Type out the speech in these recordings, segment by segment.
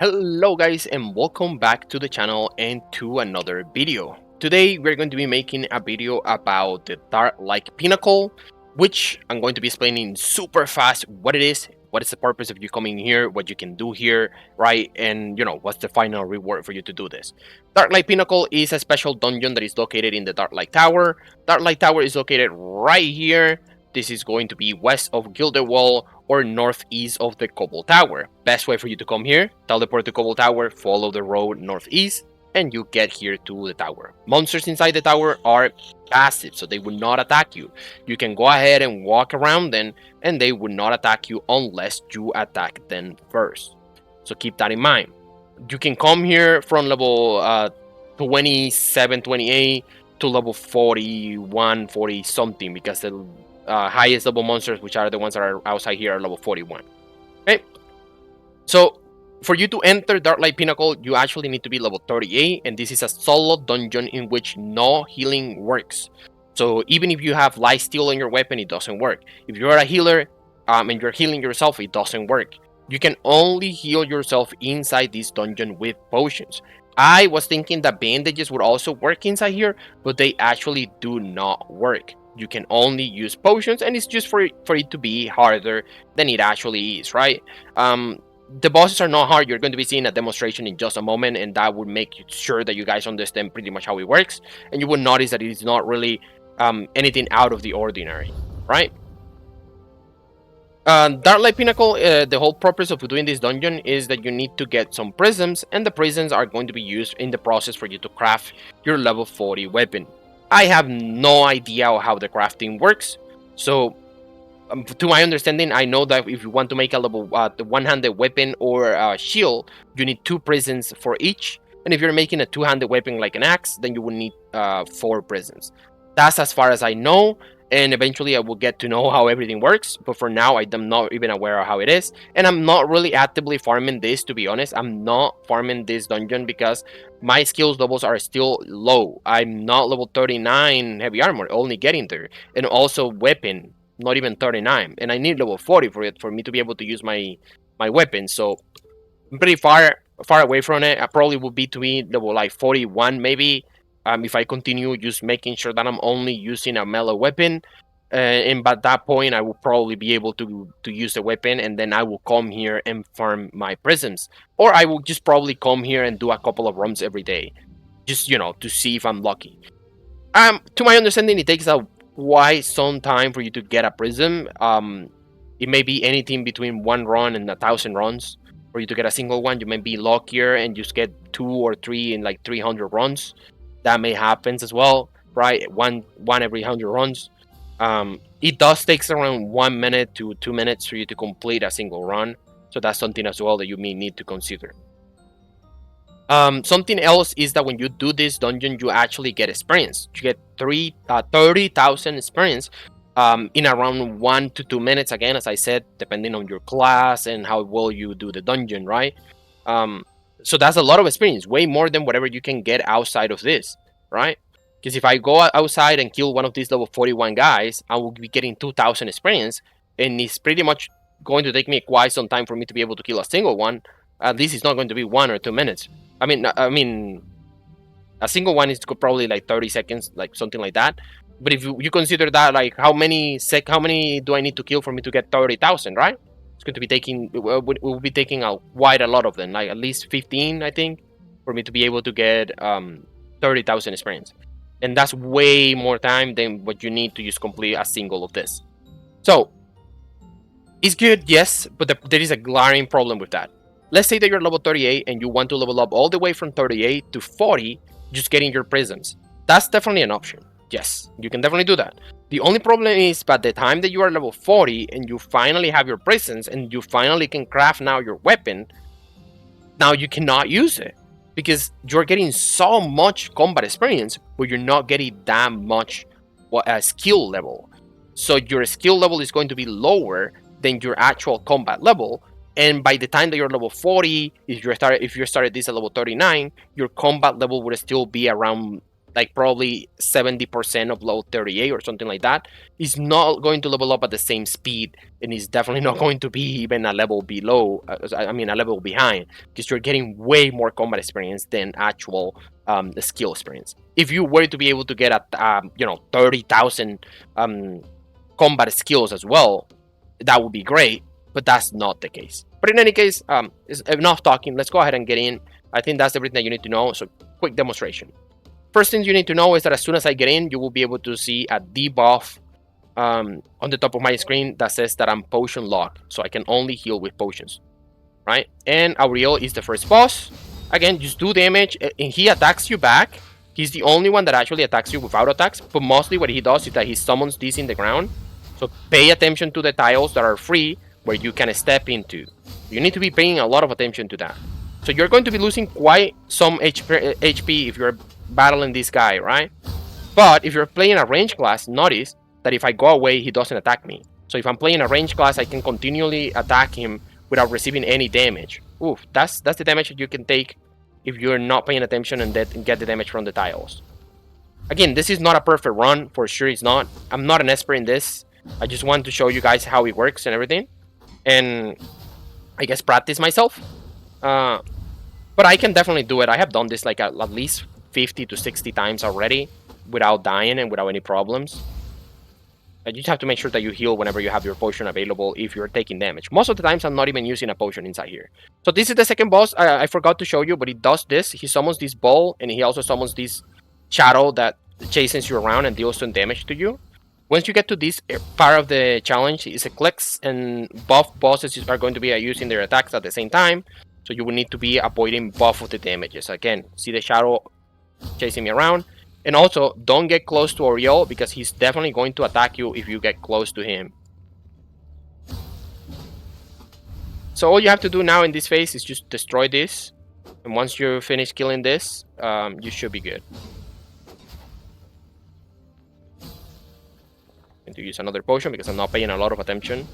Hello guys and welcome back to the channel and to another video. Today we're going to be making a video about the Darklight Pinnacle, which I'm going to be explaining super fast what it is, what is the purpose of you coming here, what you can do here, right? And what's the final reward for you to do this. Darklight Pinnacle is a special dungeon that is located in the Darklight Tower. Darklight Tower is located right here. This is going to be west of Gilded Wall or northeast of the Cobble Tower. Best way for you to come here, teleport to Cobble Tower, follow the road northeast, and you get here to the tower. Monsters inside the tower are passive, so they will not attack you. You can go ahead and walk around them, and they will not attack you unless you attack them first. So keep that in mind. You can come here from level 27, 28 to level 41, 40 something, because the highest level monsters, which are the ones that are outside here, are level 41. Okay, so for you to enter Darklight Pinnacle, you actually need to be level 38, and this is a solo dungeon in which no healing works. So even if you have life steal on your weapon, it doesn't work. If you're a healer and you're healing yourself, it doesn't work. You can only heal yourself inside this dungeon with potions. I was thinking that bandages would also work inside here, but they actually do not work. You can only use potions, and it's just for it to be harder than it actually is, right? The bosses are not hard. You're going to be seeing a demonstration in just a moment, and that would make sure that you guys understand pretty much how it works, and you will notice that it is not really anything out of the ordinary, right? Darklight Pinnacle, the whole purpose of doing this dungeon is that you need to get some prisms, and the prisms are going to be used in the process for you to craft your level 40 weapon. I have no idea how the crafting works, so to my understanding, I know that if you want to make a level one-handed weapon or shield, you need 2 prisms for each, and if you're making a two-handed weapon like an axe, then you will need 4 prisms. That's as far as I know, and eventually I will get to know how everything works, but for now I am not even aware of how it is, and I'm not really actively farming this, to be honest. I'm not farming this dungeon because my skills levels are still low. I'm not level 39 heavy armor, only getting there, and also weapon, not even 39, and I need level 40 for me to be able to use my weapon, so I'm pretty far away from it. I probably would be to be level like 41 maybe, if I continue just making sure that I'm only using a melee weapon, and by that point I will probably be able to use the weapon, and then I will come here and farm my prisms, or I will just probably come here and do a couple of runs every day, just to see if I'm lucky. To my understanding, it takes quite some time for you to get a prism. It may be anything between 1 run and 1,000 runs for you to get a single one. You may be luckier and just get 2 or 3 in like 300 runs. That may happen as well, right? One every 100 runs. It does take around 1 minute to 2 minutes for you to complete a single run, so that's something as well that you may need to consider. Something else is that when you do this dungeon, you actually get experience. You get 30,000 experience in around 1 to 2 minutes, again, as I said, depending on your class and how well you do the dungeon, right? So that's a lot of experience, way more than whatever you can get outside of this, right? Because if I go outside and kill one of these level 41 guys, I will be getting 2,000 experience, and it's pretty much going to take me quite some time for me to be able to kill a single one. At least it's not going to be 1 or 2 minutes. I mean, a single one is probably like 30 seconds, like something like that. But if you consider that, like how many do I need to kill for me to get 30,000, right? It's going to be taking, we'll be taking quite a lot of them, like at least 15, I think, for me to be able to get 30,000 experience. And that's way more time than what you need to just complete a single of this. So, it's good, yes, but there is a glaring problem with that. Let's say that you're level 38 and you want to level up all the way from 38 to 40, just getting your prisms. That's definitely an option. Yes, you can definitely do that. The only problem is by the time that you are level 40 and you finally have your prisms and you finally can craft now your weapon, now you cannot use it because you're getting so much combat experience, but you're not getting that much skill level. So your skill level is going to be lower than your actual combat level. And by the time that you're level 40, if you started this at level 39, your combat level would still be around like probably 70% of level 38 or something like that, is not going to level up at the same speed, and is definitely not going to be even a level below, I mean a level behind, because you're getting way more combat experience than actual skill experience. If you were to be able to get a 30,000 combat skills as well, that would be great, but that's not the case. But in any case, it's enough talking. Let's go ahead and get in. I think that's everything that you need to know. So quick demonstration. First thing you need to know is that as soon as I get in, you will be able to see a debuff on the top of my screen that says that I'm potion locked, so I can only heal with potions, right? And Auriel is the first boss. Again, just do damage, and he attacks you back. He's the only one that actually attacks you without attacks, but mostly what he does is that he summons these in the ground. So pay attention to the tiles that are free where you can step into. You need to be paying a lot of attention to that. So you're going to be losing quite some HP if you're battling this guy, right? But if you're playing a range class, notice that if I go away, he doesn't attack me. So if I'm playing a range class, I can continually attack him without receiving any damage. Oof, that's the damage that you can take if you're not paying attention and get the damage from the tiles. Again, this is not a perfect run, for sure it's not. I'm not an expert in this. I just want to show you guys how it works and everything. And I guess practice myself. But I can definitely do it. I have done this like at least 50 to 60 times already without dying and without any problems. You just have to make sure that you heal whenever you have your potion available if you're taking damage. Most of the times I'm not even using a potion inside here. So this is the second boss. I forgot to show you, but he does this. He summons this ball, and he also summons this shadow that chases you around and deals some damage to you. Once you get to this part of the challenge, it's a clicks, and buff bosses are going to be using their attacks at the same time. So you will need to be avoiding both of the damages. Again, see the shadow chasing me around. And also, don't get close to Auriel, because he's definitely going to attack you if you get close to him. So all you have to do now in this phase is just destroy this. And once you finish killing this, you should be good. I'm going to use another potion because I'm not paying a lot of attention.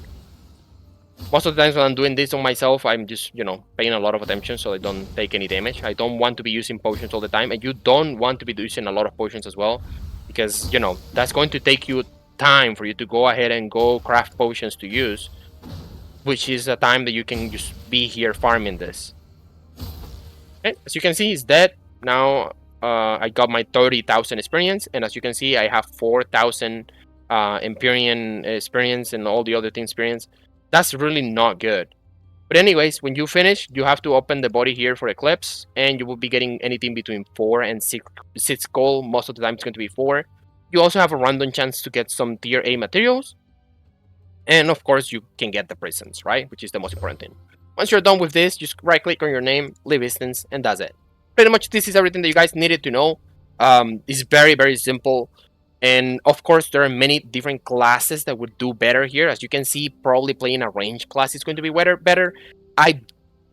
Most of the times when I'm doing this on myself, I'm just, paying a lot of attention so I don't take any damage. I don't want to be using potions all the time, and you don't want to be using a lot of potions as well, because, that's going to take you time for you to go ahead and go craft potions to use, which is a time that you can just be here farming this. Okay, as you can see, he's dead. Now, I got my 30,000 experience, and as you can see, I have 4,000 Empyrean experience and all the other things experience. That's really not good. But anyways, when you finish, you have to open the body here for Eclipse, and you will be getting anything between 4 and 6 gold. Most of the time it's going to be 4. You also have a random chance to get some tier A materials. And of course, you can get the prisons, right? Which is the most important thing. Once you're done with this, just right click on your name, leave instance, and that's it. Pretty much this is everything that you guys needed to know. It's very, very simple. And of course, there are many different classes that would do better here. As you can see, probably playing a range class is going to be better. I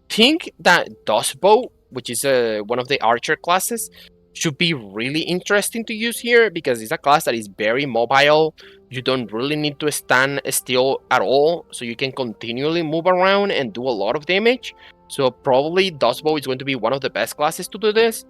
think that Dustbow, which is one of the archer classes, should be really interesting to use here, because it's a class that is very mobile. You don't really need to stand still at all, so you can continually move around and do a lot of damage. So probably Dustbow is going to be one of the best classes to do this.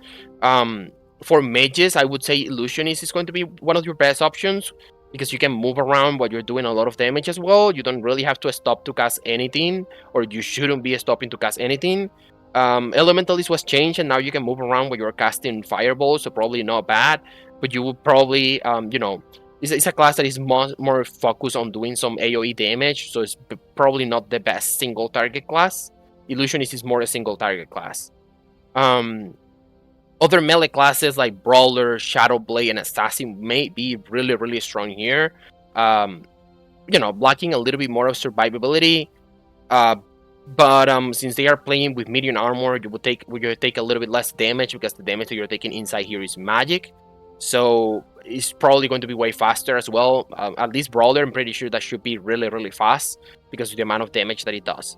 For mages, I would say Illusionist is going to be one of your best options, because you can move around while you're doing a lot of damage as well. You don't really have to stop to cast anything, or you shouldn't be stopping to cast anything. Elementalist was changed, and now you can move around while you're casting fireballs, so probably not bad. But you would probably, it's a class that is more focused on doing some AoE damage, so it's probably not the best single target class. Illusionist is more a single target class. Other melee classes like Brawler, Shadowblade, and Assassin may be really, really strong here. Blocking a little bit more of survivability. But since they are playing with medium armor, you will take a little bit less damage, because the damage that you're taking inside here is magic. So it's probably going to be way faster as well. At least Brawler, I'm pretty sure that should be really, really fast because of the amount of damage that it does.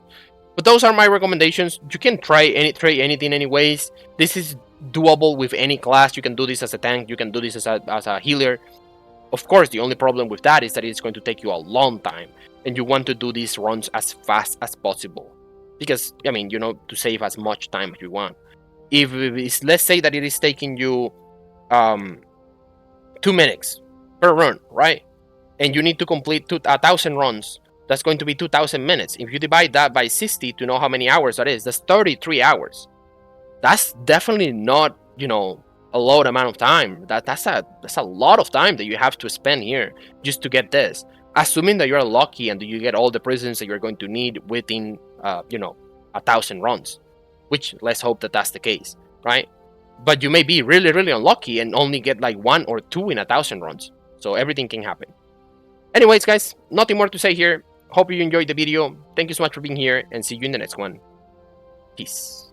But those are my recommendations. You can try anything anyways. This is doable with any class. You can do this as a tank. You can do this as a healer. Of course, the only problem with that is that it's going to take you a long time, and you want to do these runs as fast as possible, because to save as much time as you want. If it's, let's say that it is taking you 2 minutes per run, right? And you need to complete 1,000 runs. That's going to be 2,000 minutes. If you divide that by 60 to know how many hours that is, that's 33 hours. That's definitely not, a low amount of time. That's a lot of time that you have to spend here just to get this. Assuming that you're lucky and that you get all the prisons that you're going to need within, 1,000 runs, which let's hope that that's the case, right? But you may be really, really unlucky and only get like 1 or 2 in 1,000 runs. So everything can happen. Anyways, guys, nothing more to say here. Hope you enjoyed the video. Thank you so much for being here and see you in the next one. Peace.